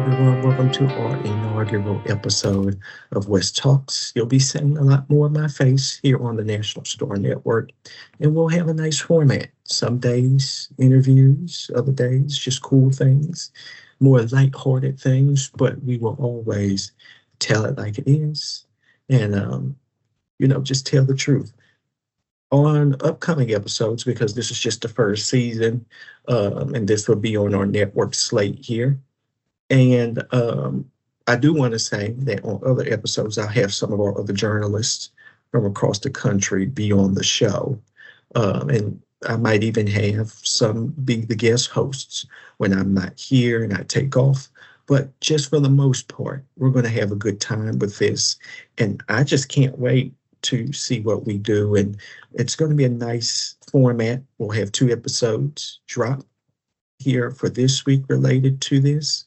everyone. Welcome to our inaugural episode of West Talks. You'll be seeing a lot more of my face here on the National Store Network, and we'll have a nice format. Some days, interviews, other days, just cool things, more lighthearted things, but we will always tell it like it is and, just tell the truth. On upcoming episodes, because this is just the first season, and this will be on our network slate here. And I do want to say that on other episodes, I'll have some of our other journalists from across the country be on the show. And I might even have some be the guest hosts when I'm not here and I take off. But just for the most part, we're going to have a good time with this. And I just can't wait to see what we do. And it's going to be a nice format. We'll have 2 episodes drop here for this week related to this.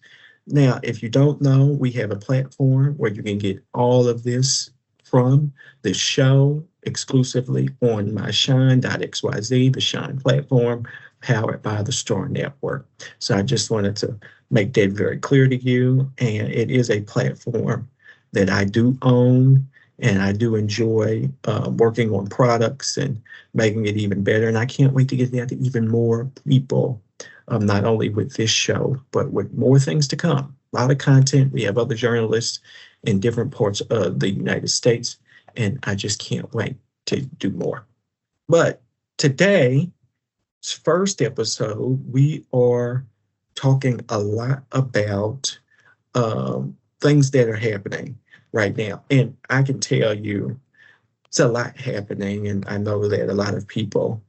Now, if you don't know, we have a platform where you can get all of this from the show exclusively on myshine.xyz, the Shine platform, powered by the Store Network. So I just wanted to make that very clear to you. And it is a platform that I do own, and I do enjoy working on products and making it even better. And I can't wait to get that to even more people, not only with this show, but with more things to come. A lot of content. We have other journalists in different parts of the United States, and I just can't wait to do more. But today's first episode, we are talking a lot about things that are happening right now. And I can tell you it's a lot happening, and I know that a lot of people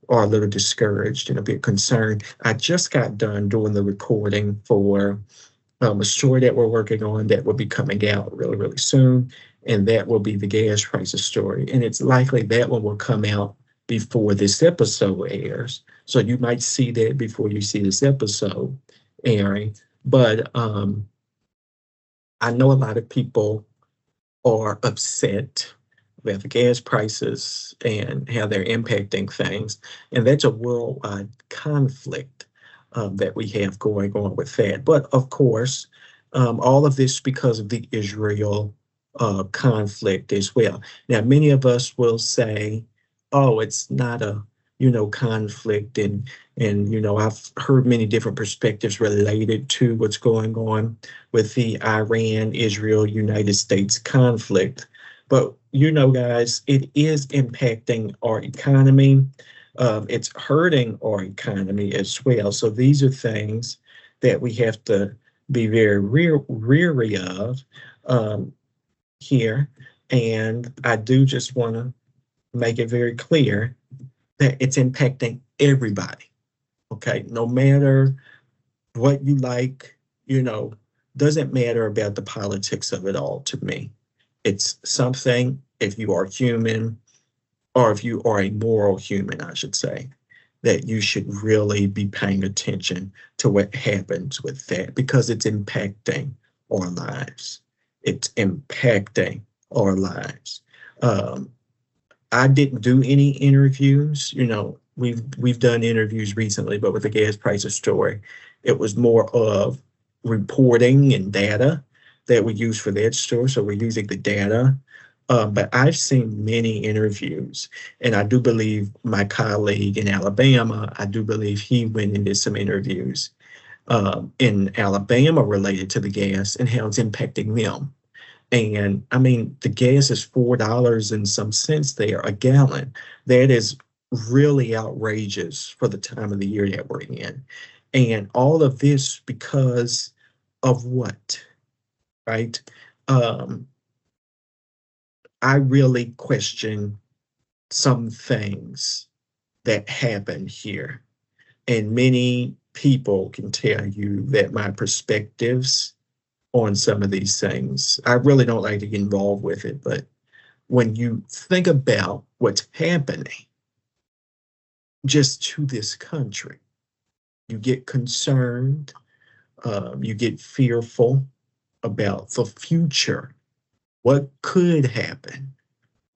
are a little discouraged and a bit concerned. I just got done doing the recording for a story that we're working on that will be coming out really, really soon. And that will be the gas prices story. And it's likely that one will come out before this episode airs. So you might see that before you see this episode airing. But I know a lot of people are upset about the gas prices and how they're impacting things. And that's a worldwide conflict that we have going on with that. But of course, all of this because of the Israel conflict as well. Now, many of us will say, oh, it's not a, conflict. And I've heard many different perspectives related to what's going on with the Iran, Israel, United States conflict. But, guys, it is impacting our economy. It's hurting our economy as well. So these are things that we have to be very weary of here. And I do just want to make it very clear that it's impacting everybody. Okay, no matter what you like, doesn't matter about the politics of it all to me. It's something, if you are human, or if you are a moral human, I should say, that you should really be paying attention to what happens with that, because it's impacting our lives. It's impacting our lives. I didn't do any interviews. We've done interviews recently, but with the gas prices story, it was more of reporting and data that we use for that story. So we're using the data. But I've seen many interviews, and I do believe my colleague in Alabama, I do believe he went and did some interviews in Alabama related to the gas and how it's impacting them. And I mean, the gas is $4 and some cents there a gallon. That is really outrageous for the time of the year that we're in. And all of this because of what, right? I really question some things that happen here. And many people can tell you that my perspectives on some of these things, I really don't like to get involved with it. But when you think about what's happening just to this country, you get concerned, you get fearful about the future. What could happen?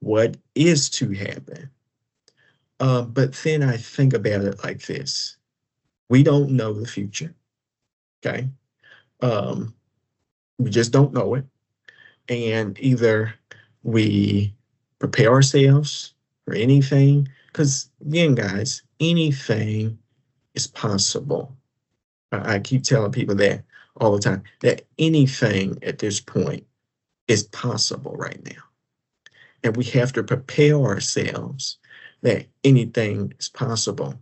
What is to happen? But then I think about it like this. We don't know the future, okay? Um, we just don't know it. And either we prepare ourselves for anything, because again, guys, anything is possible. I keep telling people that all the time, that anything at this point is possible right now. And we have to prepare ourselves that anything is possible.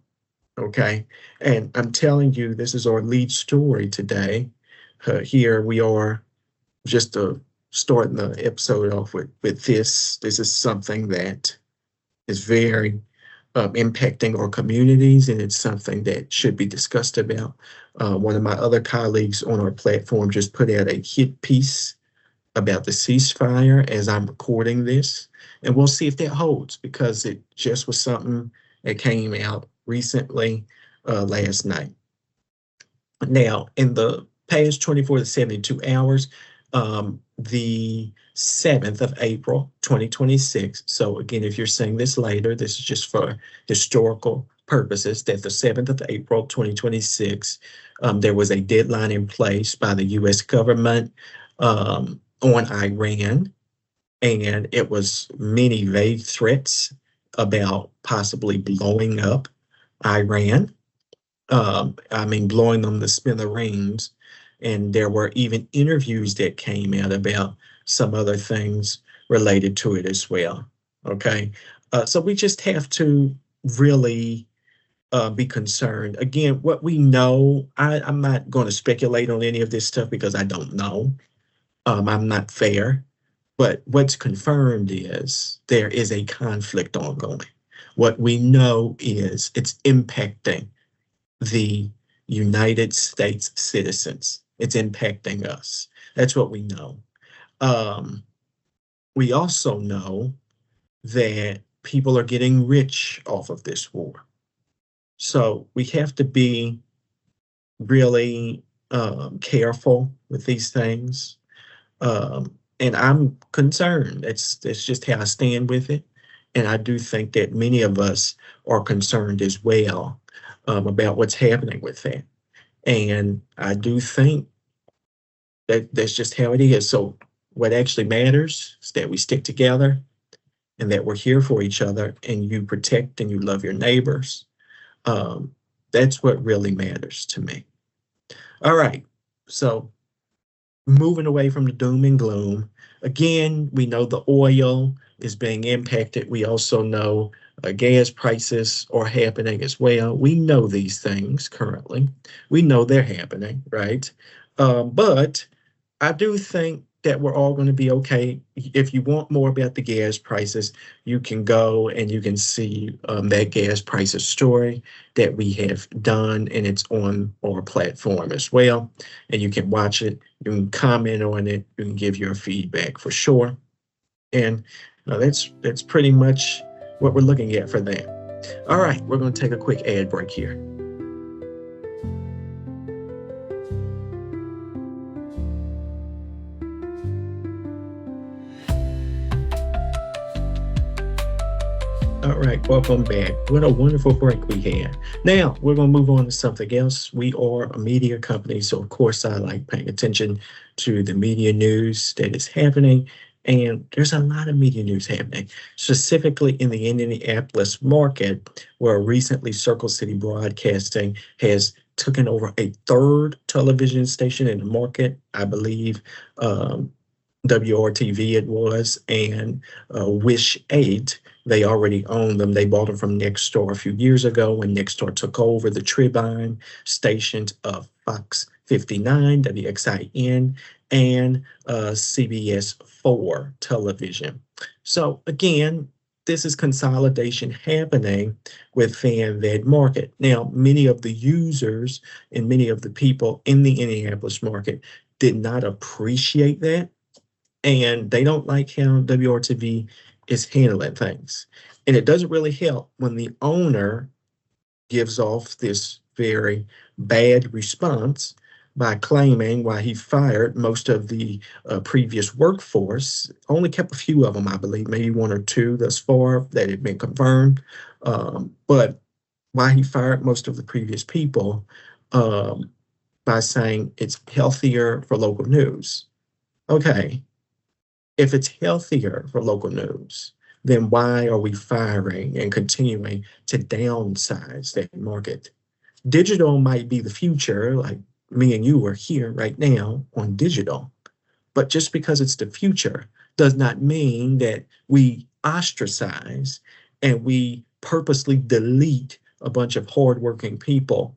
Okay. And I'm telling you, this is our lead story today. Here we are, just starting the episode off with this. This is something that is very impacting our communities, and it's something that should be discussed about. One of my other colleagues on our platform just put out a hit piece about the ceasefire as I'm recording this, and we'll see if that holds because it just was something that came out recently last night. Now, in the past 24 to 72 hours, the 7th of April, 2026. So, again, if you're seeing this later, this is just for historical purposes, that the 7th of April, 2026, there was a deadline in place by the US government on Iran, and it was many vague threats about possibly blowing up Iran. I mean, blowing them to smithereens. And there were even interviews that came out about some other things related to it as well. Okay. So we just have to really be concerned. Again, what we know, I'm not going to speculate on any of this stuff because I don't know. I'm not fair. But what's confirmed is there is a conflict ongoing. What we know is it's impacting the United States citizens. It's impacting us. That's what we know. Um, we also know that people are getting rich off of this war. So we have to be really careful with these things. And I'm concerned. That's just how I stand with it. And I do think that many of us are concerned as well about what's happening with that. And I do think that that's just how it is. So, what actually matters is that we stick together and that we're here for each other and you protect and you love your neighbors. Um, that's what really matters to me. All right. So, moving away from the doom and gloom, again, we know the oil is being impacted. We also know gas prices are happening as well. We know these things currently. We know they're happening, right? But I do think that we're all going to be okay. If you want more about the gas prices, you can go and you can see that gas prices story that we have done, and it's on our platform as well. And you can watch it, you can comment on it, you can give your feedback for sure. And that's pretty much what we're looking at for that. All right, we're going to take a quick ad break here. All right, welcome back. What a wonderful break we had. Now, we're going to move on to something else. We are a media company, so of course, I like paying attention to the media news that is happening. And there's a lot of media news happening, specifically in the Indianapolis market, where recently Circle City Broadcasting has taken over a third television station in the market. I believe WRTV it was, and Wish 8. They already own them. They bought them from Nexstar a few years ago when Nexstar took over the Tribune stations of Fox 59, WXIN, and CBS 4 television. So again, this is consolidation happening within that market. Now, many of the users and many of the people in the Indianapolis market did not appreciate that, and they don't like how WRTV is handling things. And it doesn't really help when the owner gives off this very bad response by claiming why he fired most of the previous workforce, only kept a few of them, I believe, maybe one or two thus far that had been confirmed. But why he fired most of the previous people, um, by saying it's healthier for local news. Okay, if it's healthier for local news, then why are we firing and continuing to downsize that market? Digital might be the future, like me and you are here right now on digital. But just because it's the future does not mean that we ostracize and we purposely delete a bunch of hardworking people,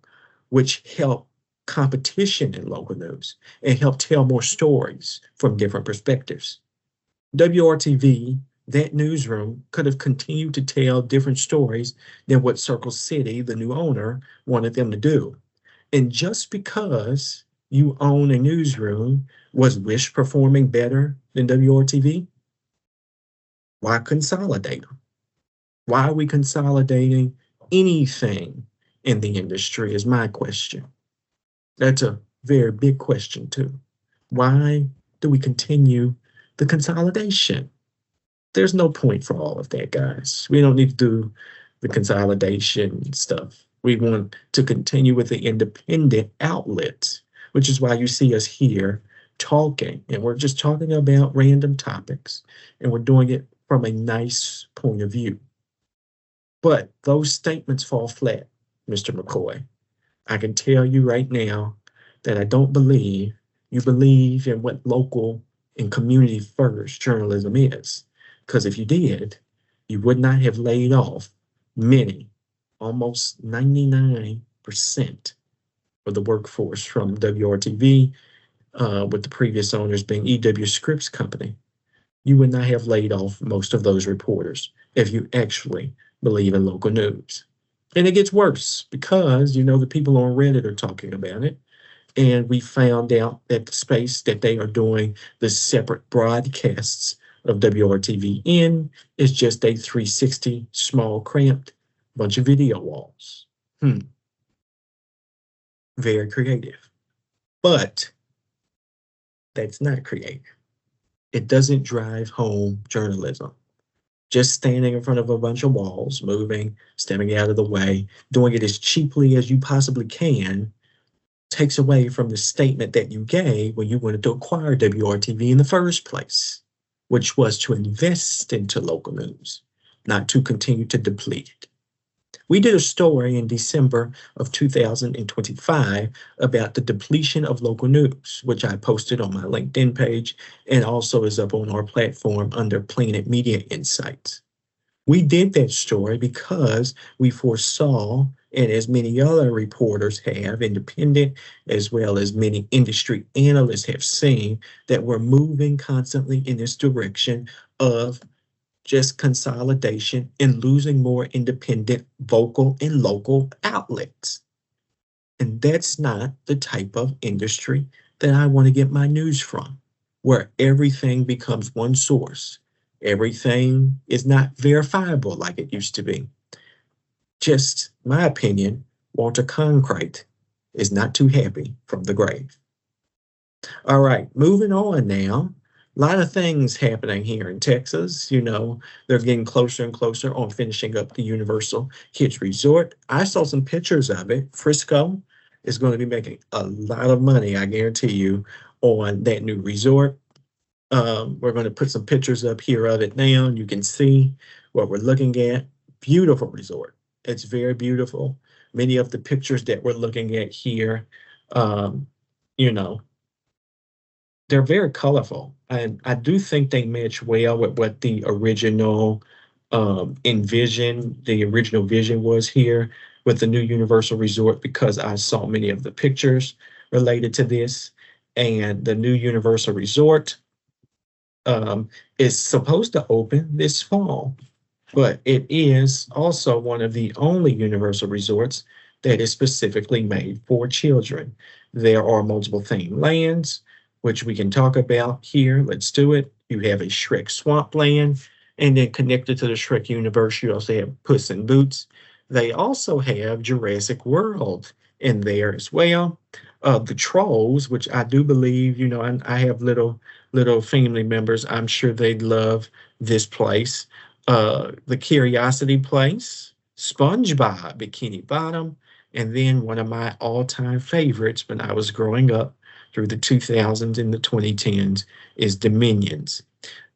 which help competition in local news and help tell more stories from different perspectives. WRTV, that newsroom, could have continued to tell different stories than what Circle City, the new owner, wanted them to do. And just because you own a newsroom, was Wish performing better than WRTV? Why consolidate them? Why are we consolidating anything in the industry is my question. That's a very big question too. Why do we continue the consolidation? There's no point for all of that, guys. We don't need to do the consolidation stuff. We want to continue with the independent outlets, which is why you see us here talking. And we're just talking about random topics, and we're doing it from a nice point of view. But those statements fall flat, Mr. McCoy. I can tell you right now that I don't believe you believe in what local and community first journalism is. Because if you did, you would not have laid off many, almost 99% of the workforce from WRTV, with the previous owners being EW Scripps Company. You would not have laid off most of those reporters if you actually believe in local news. And it gets worse because, the people on Reddit are talking about it. And we found out that the space that they are doing the separate broadcasts of WRTV in is just a 360 small cramped bunch of video walls. Very creative. But that's not creative. It doesn't drive home journalism. Just standing in front of a bunch of walls, moving, stepping out of the way, doing it as cheaply as you possibly can, takes away from the statement that you gave when you wanted to acquire WRTV in the first place, which was to invest into local news, not to continue to deplete it. We did a story in December of 2025 about the depletion of local news, which I posted on my LinkedIn page and also is up on our platform under Planet Media Insights. We did that story because we foresaw, and as many other reporters have, independent as well as many industry analysts have seen, that we're moving constantly in this direction of just consolidation and losing more independent, vocal, and local outlets. And that's not the type of industry that I want to get my news from, where everything becomes one source. Everything is not verifiable like it used to be. Just my opinion, Walter Cronkite is not too happy from the grave. All right, moving on now. A lot of things happening here in Texas. They're getting closer and closer on finishing up the Universal Kids Resort. I saw some pictures of it. Frisco is going to be making a lot of money, I guarantee you, on that new resort. We're going to put some pictures up here of it now, and you can see what we're looking at. Beautiful resort. It's very beautiful. Many of the pictures that we're looking at here, you know, they're very colorful, and I do think they match well with what the original the original vision was here with the new Universal Resort, because I saw many of the pictures related to this. And the new Universal Resort is supposed to open this fall, but it is also one of the only Universal Resorts that is specifically made for children. There are multiple themed lands, which we can talk about here. Let's do it. You have a Shrek Swamp Land, and then connected to the Shrek universe, you also have Puss in Boots. They also have Jurassic World in there as well. The Trolls, which I do believe, and I have little family members. I'm sure they'd love this place. The Curiosity Place, SpongeBob, Bikini Bottom, And then one of my all-time favorites when I was growing up through the 2000s and the 2010s is Dominions.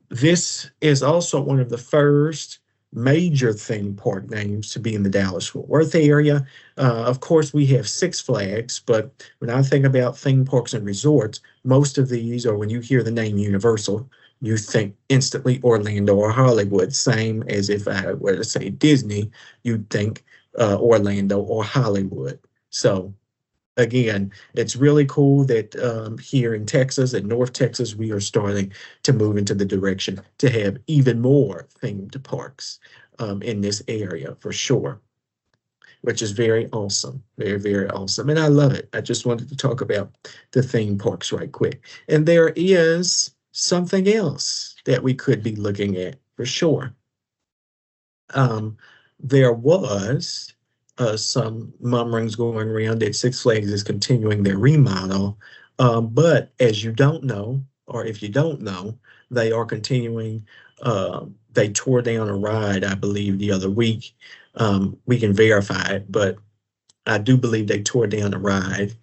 This is also one of the first major theme park names to be in the Dallas-Fort Worth area. Of course, we have Six Flags, but when I think about theme parks and resorts, most of these, or when you hear the name Universal, you think instantly Orlando or Hollywood. Same as if I were to say Disney, you'd think Orlando or Hollywood. So again, it's really cool that here in Texas and North Texas, we are starting to move into the direction to have even more themed parks in this area for sure, which is very awesome. Very, very awesome. And I love it. I just wanted to talk about the theme parks right quick. And there is something else that we could be looking at for sure. There was some murmurings going around that Six Flags is continuing their remodel. But as you don't know, or if you don't know, they are continuing. They tore down a ride, I believe, the other week. We can verify it, but I do believe they tore down a ride.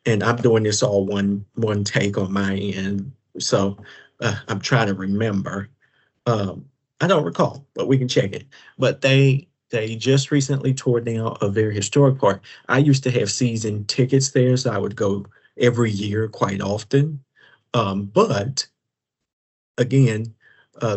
And I'm doing this all one take on my end. So I'm trying to remember. I don't recall, but we can check it. But they just recently tore down a very historic park. I used to have season tickets there, so I would go every year quite often. But again,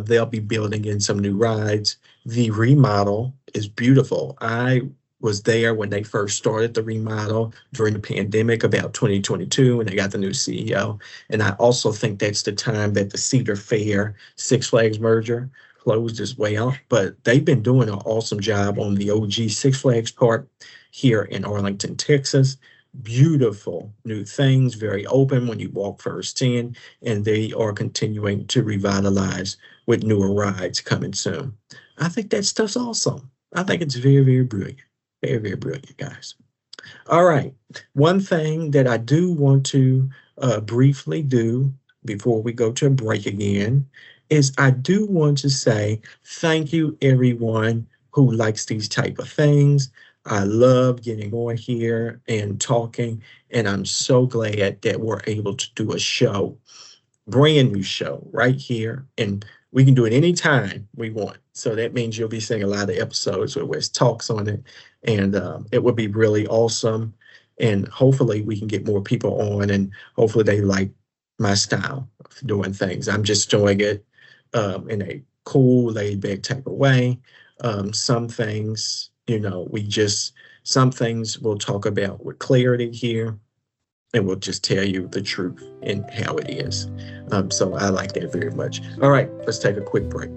they'll be building in some new rides. The remodel is beautiful. I was there when they first started the remodel during the pandemic about 2022 when they got the new CEO. And I also think that's the time that the Cedar Fair Six Flags merger closed as well. But they've been doing an awesome job on the OG Six Flags Park here in Arlington, Texas. Beautiful new things, very open when you walk first in, and they are continuing to revitalize with newer rides coming soon. I think that stuff's awesome. I think it's very, very brilliant. Very, very brilliant, guys. All right. One thing that I do want to briefly do before we go to a break again is I do want to say thank you, everyone who likes these type of things. I love getting on here and talking, and I'm so glad that we're able to do a show, brand new show right here, and we can do it anytime we want. So that means you'll be seeing a lot of episodes where Wes talks on it, and it would be really awesome. And hopefully we can get more people on, and hopefully they like my style of doing things. I'm just doing it in a cool, laid back type of way. Some things, some things we'll talk about with clarity here, and we'll just tell you the truth and how it is. So I like that very much. All right, let's take a quick break.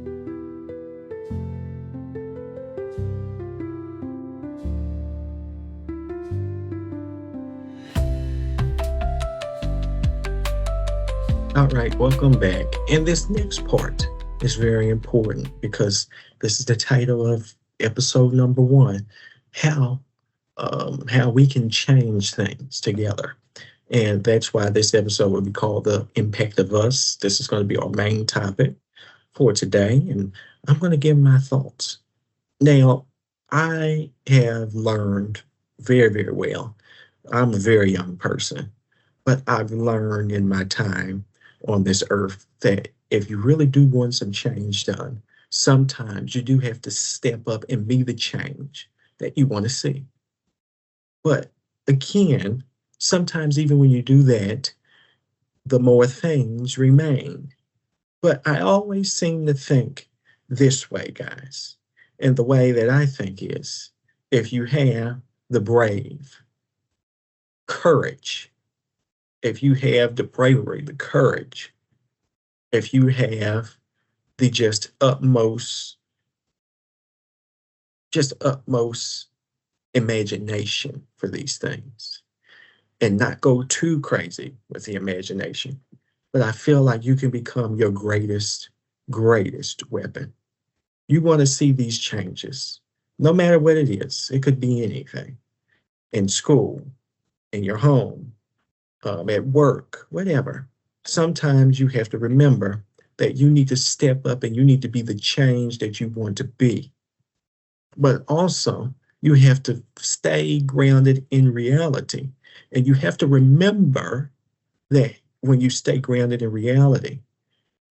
All right, welcome back. And this next part is very important because this is the title of episode number 1, how we can change things together. And that's why this episode will be called The Impact of Us. This is going to be our main topic for today, and I'm going to give my thoughts. Now, I have learned very, very well. I'm a very young person, but I've learned in my time on this earth that if you really do want some change done, sometimes you do have to step up and be the change that you want to see. But again, sometimes even when you do that, the more things remain. But I always seem to think this way, guys. And the way that I think is if you have the brave, courage, if you have the bravery, the courage, if you have the utmost imagination for these things, and not go too crazy with the imagination, but I feel like you can become your greatest weapon. You want to see these changes, no matter what it is. It could be anything, in school, in your home, at work, whatever. Sometimes you have to remember that you need to step up and you need to be the change that you want to be. But also, You have to stay grounded in reality. And you have to remember that when you stay grounded in reality,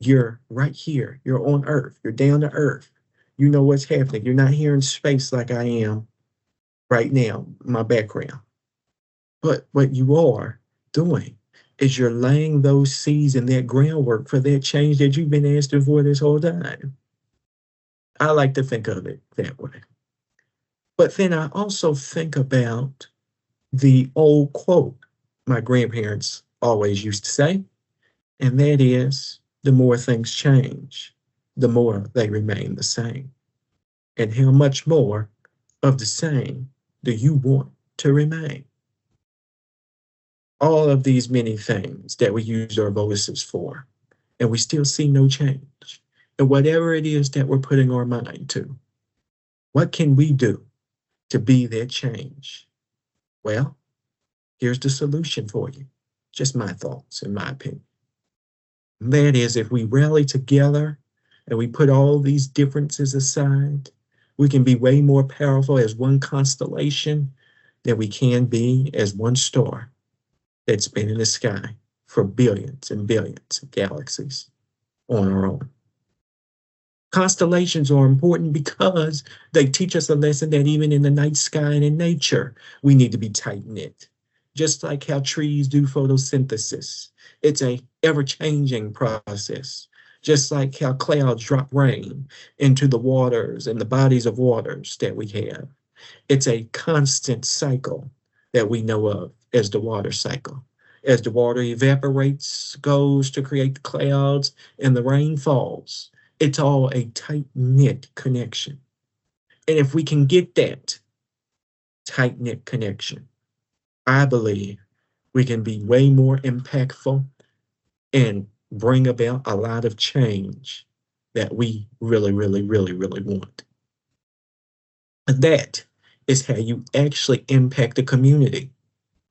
you're right here. You're on earth. You're down to earth. You know what's happening. You're not here in space like I am right now, my background. But what you are doing is you're laying those seeds and that groundwork for that change that you've been asking for this whole time. I like to think of it that way. But then I also think about the old quote my grandparents always used to say, and that is the more things change, the more they remain the same. And how much more of the same do you want to remain? All of these many things that we use our voices for, and we still see no change. And whatever it is that we're putting our mind to, what can we do to be that change? Well, here's the solution for you. Just my thoughts and my opinion. And that is, if we rally together and we put all these differences aside, we can be way more powerful as one constellation than we can be as one star that's been in the sky for billions and billions of galaxies on our own. Constellations are important because they teach us a lesson that even in the night sky and in nature, we need to be tight knit. Just like how trees do photosynthesis, it's a ever-changing process. Just like how clouds drop rain into the waters and the bodies of waters that we have. It's a constant cycle that we know of as the water cycle. As the water evaporates, goes to create the clouds, and the rain falls, it's all a tight-knit connection. And if we can get that tight-knit connection, I believe we can be way more impactful and bring about a lot of change that we really, really, really, really want. And that is how you actually impact the community.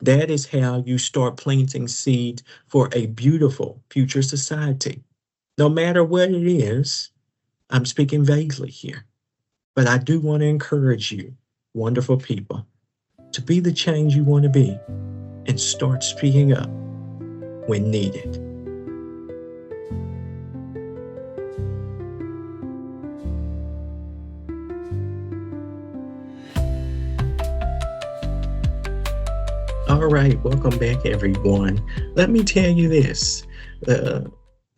That is how you start planting seeds for a beautiful future society. No matter what it is, I'm speaking vaguely here, but I do want to encourage you, wonderful people, to be the change you want to be and start speaking up when needed. All right, welcome back, everyone. Let me tell you this. Uh,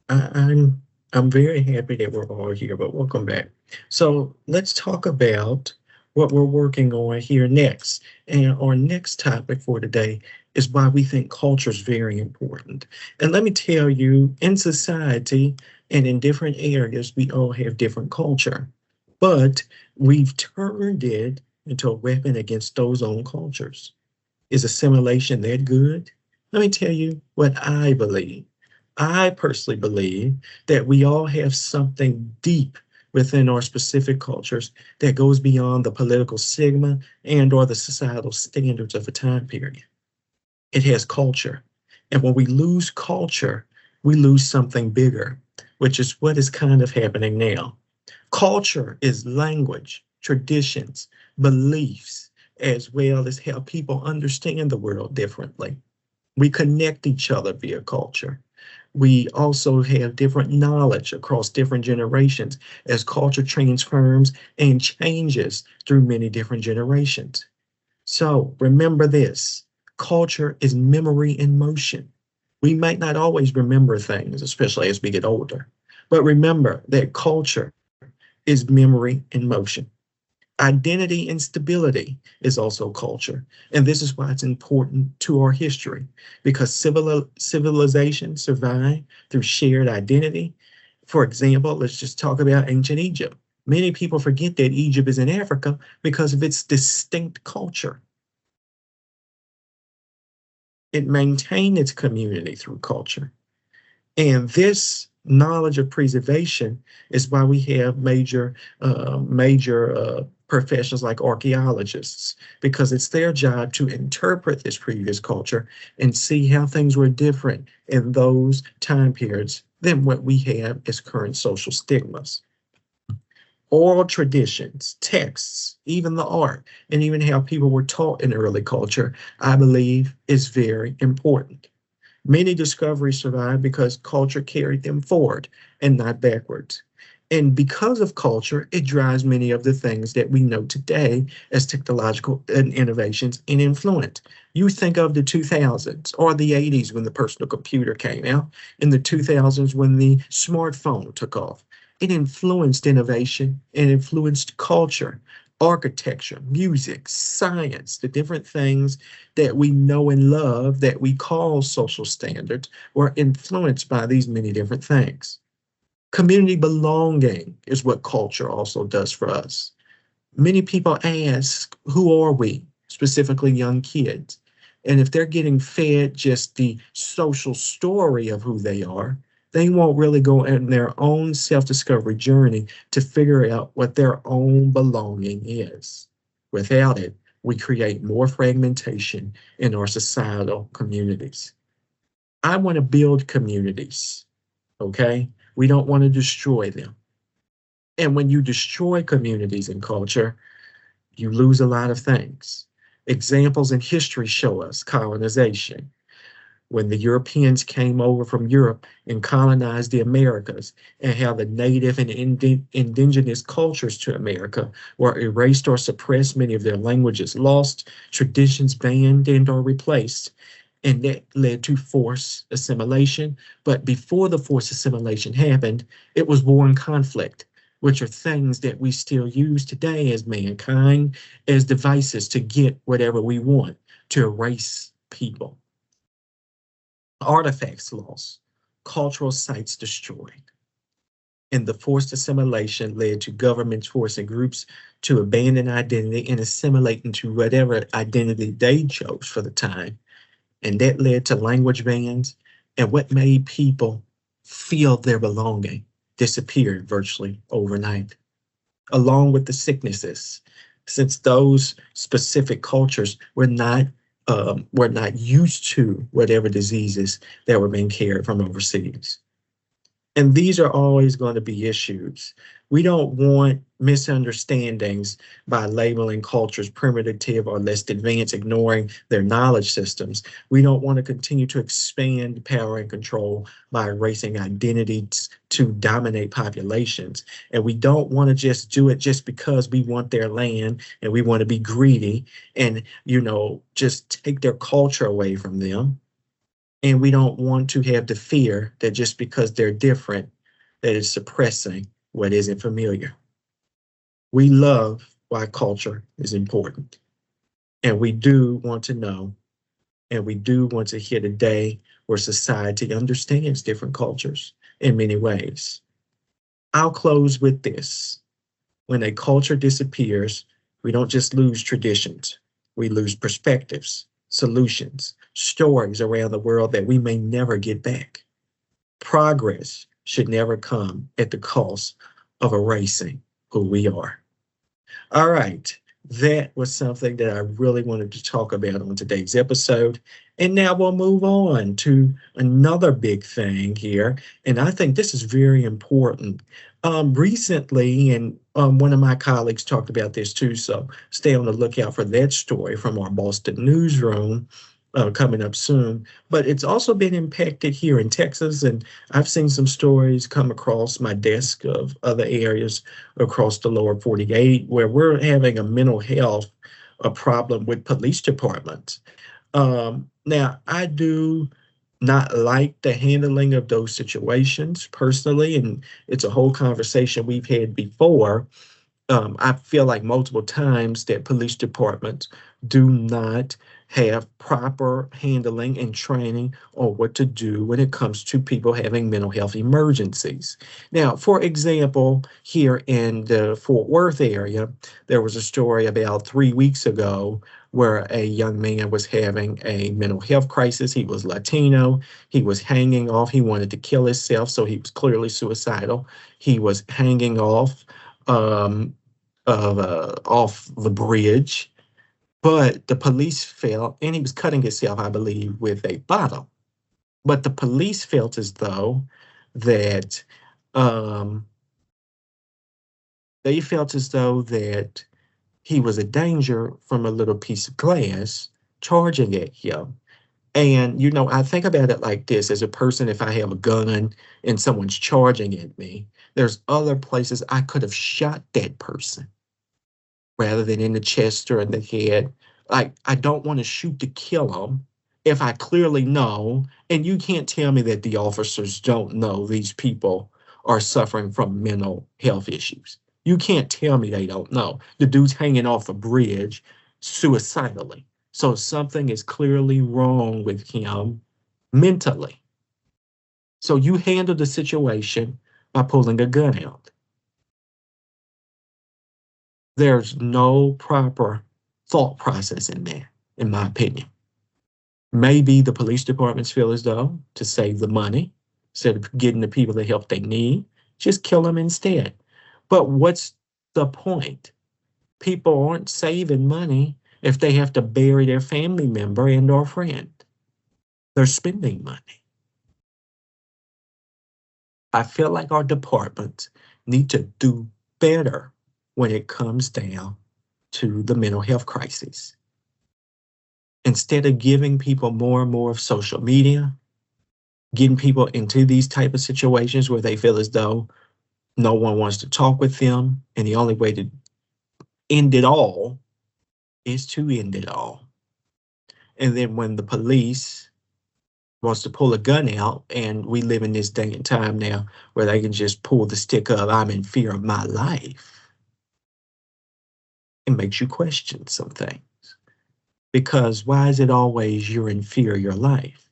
I'm very happy that we're all here, but welcome back. So let's talk about what we're working on here next. And our next topic for today is why we think culture is very important. And let me tell you, in society and in different areas, we all have different culture, but we've turned it into a weapon against those own cultures. Is assimilation that good? Let me tell you what I believe. I personally believe that we all have something deep within our specific cultures that goes beyond the political stigma and or the societal standards of a time period. It has culture. And when we lose culture, we lose something bigger, which is what is kind of happening now. Culture is language, traditions, beliefs, as well as how people understand the world differently. We connect each other via culture. We also have different knowledge across different generations as culture transforms and changes through many different generations. So remember this, culture is memory in motion. We might not always remember things, especially as we get older, but remember that culture is memory in motion. Identity and stability is also culture. And this is why it's important to our history, because civilization survived through shared identity. For example, let's just talk about ancient Egypt. Many people forget that Egypt is in Africa because of its distinct culture. It maintained its community through culture. And this knowledge of preservation is why we have major professions like archaeologists, because it's their job to interpret this previous culture and see how things were different in those time periods than what we have as current social stigmas. Oral traditions, texts, even the art, and even how people were taught in early culture, I believe is very important. Many discoveries survive because culture carried them forward and not backwards. And because of culture, it drives many of the things that we know today as technological innovations and influence. You think of the 2000s or the 80s when the personal computer came out, in the 2000s when the smartphone took off. It influenced innovation and influenced culture, architecture, music, science, the different things that we know and love that we call social standards were influenced by these many different things. Community belonging is what culture also does for us. Many people ask, who are we? Specifically, young kids. And if they're getting fed just the social story of who they are, they won't really go on their own self discovery journey to figure out what their own belonging is. Without it, we create more fragmentation in our societal communities. I want to build communities, okay? We don't want to destroy them. And when you destroy communities and culture, you lose a lot of things. Examples in history show us colonization. When the Europeans came over from Europe and colonized the Americas, and how the native and indigenous cultures to America were erased or suppressed, many of their languages lost, traditions banned and or replaced. And that led to forced assimilation. But before the forced assimilation happened, it was war and conflict, which are things that we still use today as mankind as devices to get whatever we want, to erase people. Artifacts lost, cultural sites destroyed. And the forced assimilation led to governments forcing groups to abandon identity and assimilate into whatever identity they chose for the time. And that led to language bans, and what made people feel their belonging disappeared virtually overnight, along with the sicknesses, since those specific cultures were not used to whatever diseases that were being carried from overseas. And these are always going to be issues. We don't want misunderstandings by labeling cultures primitive or less advanced, ignoring their knowledge systems. We don't want to continue to expand power and control by erasing identities to dominate populations. And we don't want to just do it just because we want their land and we want to be greedy and, just take their culture away from them. And we don't want to have the fear that just because they're different, that is suppressing what isn't familiar. We love why culture is important. And we do want to know, and we do want to hit a day where society understands different cultures in many ways. I'll close with this. When a culture disappears, we don't just lose traditions, we lose perspectives, solutions, stories around the world that we may never get back. Progress should never come at the cost of erasing who we are. All right. That was something that I really wanted to talk about on today's episode. And now we'll move on to another big thing here. And I think this is very important. Recently, and one of my colleagues talked about this too, so stay on the lookout for that story from our Boston newsroom coming up soon. But it's also been impacted here in Texas, and I've seen some stories come across my desk of other areas across the lower 48 where we're having a mental health a problem with police departments. Now, I do not like the handling of those situations personally, and it's a whole conversation we've had before. I feel like multiple times that police departments do not have proper handling and training on what to do when it comes to people having mental health emergencies. Now, for example, here in the Fort Worth area, there was a story about 3 weeks ago where a young man was having a mental health crisis. He was Latino. He was hanging off. He wanted to kill himself, so he was clearly suicidal. He was hanging um, off the bridge, but the police felt, and he was cutting himself, I believe, with a bottle. But the police felt as though that um, They felt as though that he was a danger from a little piece of glass charging at him. And, I think about it like this as a person, if I have a gun and someone's charging at me, there's other places I could have shot that person rather than in the chest or in the head. Like, I don't want to shoot to kill them if I clearly know, and you can't tell me that the officers don't know these people are suffering from mental health issues. You can't tell me they don't know. The dude's hanging off a bridge suicidally. So something is clearly wrong with him mentally. So you handle the situation by pulling a gun out. There's no proper thought process in there, in my opinion. Maybe the police departments feel as though to save the money, instead of getting the people the help they need, just kill them instead. But what's the point? People aren't saving money if they have to bury their family member and or friend. They're spending money. I feel like our departments need to do better when it comes down to the mental health crisis. Instead of giving people more and more of social media, getting people into these type of situations where they feel as though no one wants to talk with them, and the only way to end it all is to end it all. And then when the police wants to pull a gun out, and we live in this day and time now where they can just pull the stick of "I'm in fear of my life," it makes you question some things. Because why is it always you're in fear of your life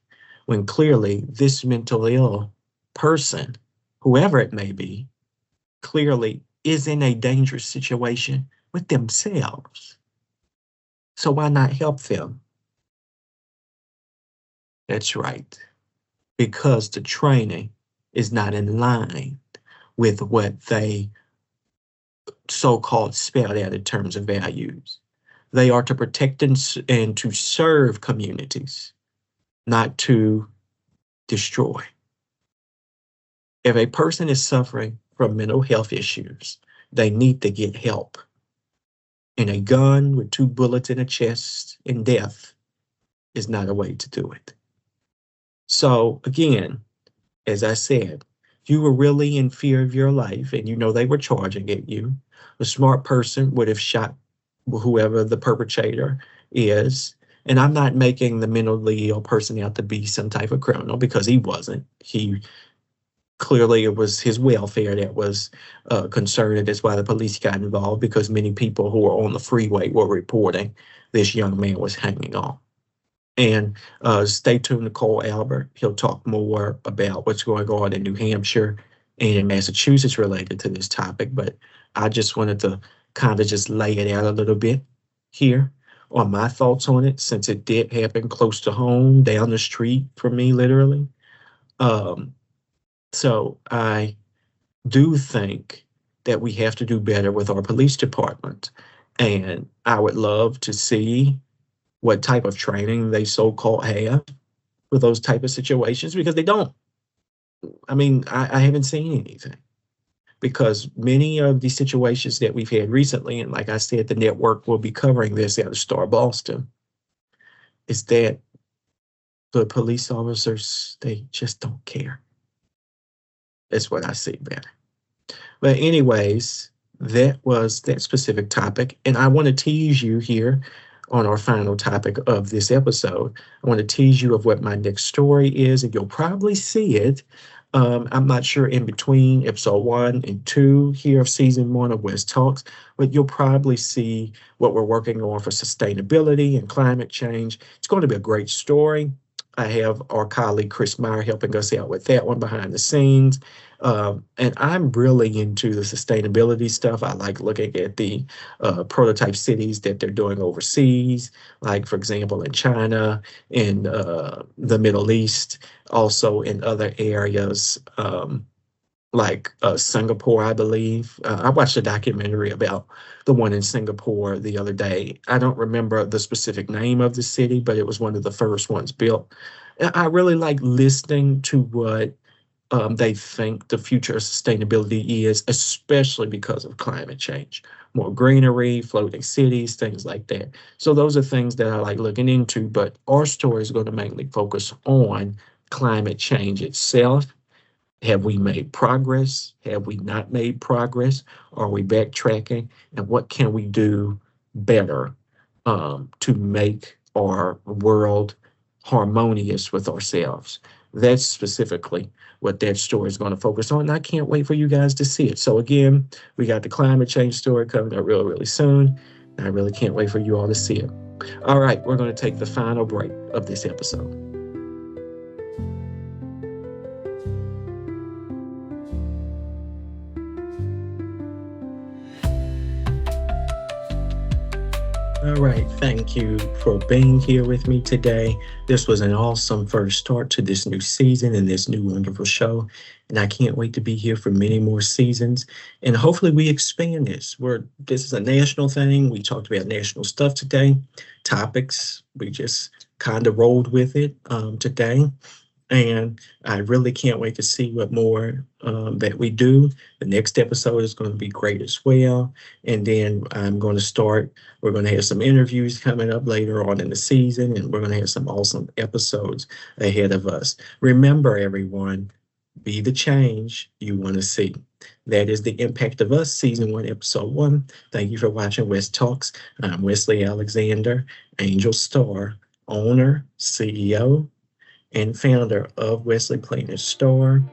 when clearly this mental ill person, whoever it may be, clearly is in a dangerous situation with themselves? So why not help them? That's right. Because the training is not in line with what they so-called spelled out in terms of values. They are to protect and to serve communities, not to destroy. If a person is suffering from mental health issues, they need to get help. And a gun with 2 bullets in the chest and death is not a way to do it. So again, as I said, if you were really in fear of your life and they were charging at you, a smart person would have shot whoever the perpetrator is. And I'm not making the mentally ill person out to be some type of criminal, because he wasn't. He clearly, it was his welfare that was concerned, and that's why the police got involved, because many people who were on the freeway were reporting this young man was hanging on. And stay tuned to Cole Albert. He'll talk more about what's going on in New Hampshire and in Massachusetts related to this topic. But I just wanted to kind of just lay it out a little bit here on my thoughts on it, since it did happen close to home, down the street from me, literally. So I do think that we have to do better with our police department. And I would love to see what type of training they so-called have for those type of situations, because they don't. I mean, I haven't seen anything, because many of the situations that we've had recently, and like I said, the network will be covering this out of Star Boston, is that the police officers, they just don't care. That's what I see better. But anyways, that was that specific topic. And I want to tease you here on our final topic of this episode. I want to tease you of what my next story is, and you'll probably see it. I'm not sure in between episode 1 and 2 here of season 1 of West Talks, but you'll probably see what we're working on for sustainability and climate change. It's going to be a great story. I have our colleague Chris Meyer helping us out with that one behind the scenes. And I'm really into the sustainability stuff. I like looking at the prototype cities that they're doing overseas, like, for example, in China, in the Middle East, also in other areas, like Singapore, I believe. I watched a documentary about the one in Singapore the other day. I don't remember the specific name of the city, but it was one of the first ones built. I really like listening to what they think the future of sustainability is, especially because of climate change. More greenery, floating cities, things like that. So those are things that I like looking into, but our story is going to mainly focus on climate change itself. Have we made progress? Have we not made progress? Are we backtracking? And what can we do better to make our world harmonious with ourselves? That's specifically what that story is going to focus on. And I can't wait for you guys to see it. So, again, we got the climate change story coming up really, really soon. And I really can't wait for you all to see it. All right, we're going to take the final break of this episode. All right, thank you for being here with me today. This was an awesome first start to this new season and this new wonderful show. And I can't wait to be here for many more seasons. And hopefully we expand this. This is a national thing. We talked about national stuff today, topics. We just kind of rolled with it today. And I really can't wait to see what more that we do. The next episode is going to be great as well. And then we're going to have some interviews coming up later on in the season, and we're going to have some awesome episodes ahead of us. Remember, everyone, be the change you want to see. That is the impact of us, season 1, episode 1. Thank you for watching West Talks. I'm Wesley Alexander, Angel Star, owner, CEO, and founder of Wesley Cleaner Star,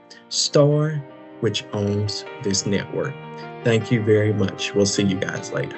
which owns this network. Thank you very much. We'll see you guys later.